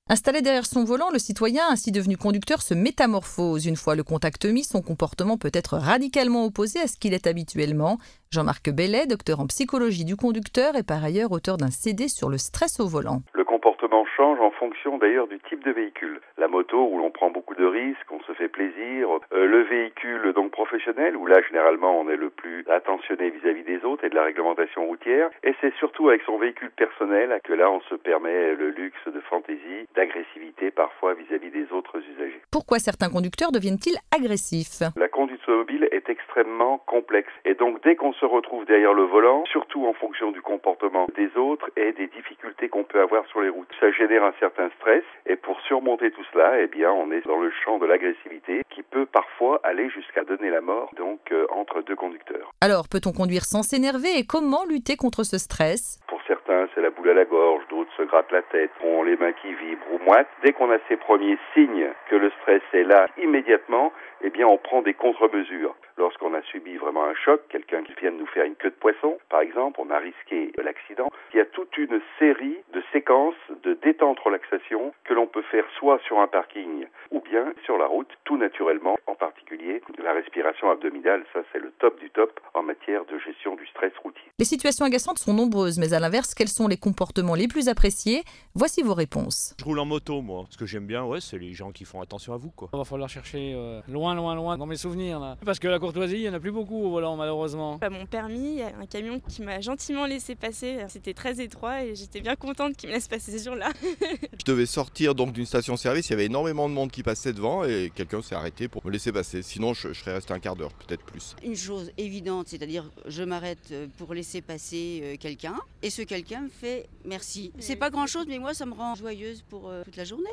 Installé derrière son volant, le citoyen, ainsi devenu conducteur, se métamorphose. Une fois le contact mis, son comportement peut être radicalement opposé à ce qu'il est habituellement. Jean-Marc Bellet, docteur en psychologie du conducteur et par ailleurs auteur d'un CD sur le stress au volant. Le comportement change en fonction d'ailleurs du type de véhicule. La moto où l'on prend beaucoup de risques, on se fait plaisir. Le véhicule donc professionnel où là généralement on est le plus attentionné vis-à-vis des autres et de la réglementation routière. Et c'est surtout avec son véhicule personnel que là on se permet le luxe de fantaisie, d'agressivité parfois vis-à-vis des autres usagers. Pourquoi certains conducteurs deviennent-ils agressifs ? La conduite automobile est extrêmement complexe et donc dès qu'on se retrouve derrière le volant, surtout en fonction du comportement des autres et des difficultés qu'on peut avoir sur les routes, ça génère un certain stress et pour surmonter tout cela, eh bien on est dans le champ de l'agressivité qui peut parfois aller jusqu'à donner la mort donc entre deux conducteurs. Alors peut-on conduire sans s'énerver et comment lutter contre ce stress ? Pour certains, c'est la boule à la gorge, d'autres se grattent la tête, ont les mains qui vibrent ou moites. Dès qu'on a ces premiers signes que le stress est là immédiatement, eh bien on prend des contre-mesures. Lorsqu'on a subi vraiment un choc, quelqu'un qui vient de nous faire une queue de poisson, par exemple, on a risqué l'accident. Il y a toute une série de séquences de détente-relaxation que l'on peut faire soit sur un parking ou bien sur la route, tout naturellement, en particulier la respiration abdominale, ça c'est le top du top en matière de gestion du stress routier. Les situations agaçantes sont nombreuses, mais à l'inverse, quels sont les comportements les plus appréciés ? Voici vos réponses. Je roule en moto, moi. Ce que j'aime bien, c'est les gens qui font attention à vous, quoi. Il va falloir chercher loin dans mes souvenirs, là. Parce que la courtoisie, il n'y en a plus beaucoup au volant, malheureusement. À mon permis, il y a un camion qui m'a gentiment laissé passer. C'était très étroit et j'étais bien contente qu'il me laisse passer ce jour-là. Je devais sortir donc d'une station-service, il y avait énormément de monde qui passait devant et quelqu'un s'est arrêté pour me laisser passer. Sinon, je serais resté un quart d'heure, peut-être plus. Une chose évidente, c'est-à-dire je m'arrête pour laisser passer quelqu'un et ce quelqu'un me fait merci. C'est pas grand-chose, mais moi ça me rend joyeuse pour toute la journée.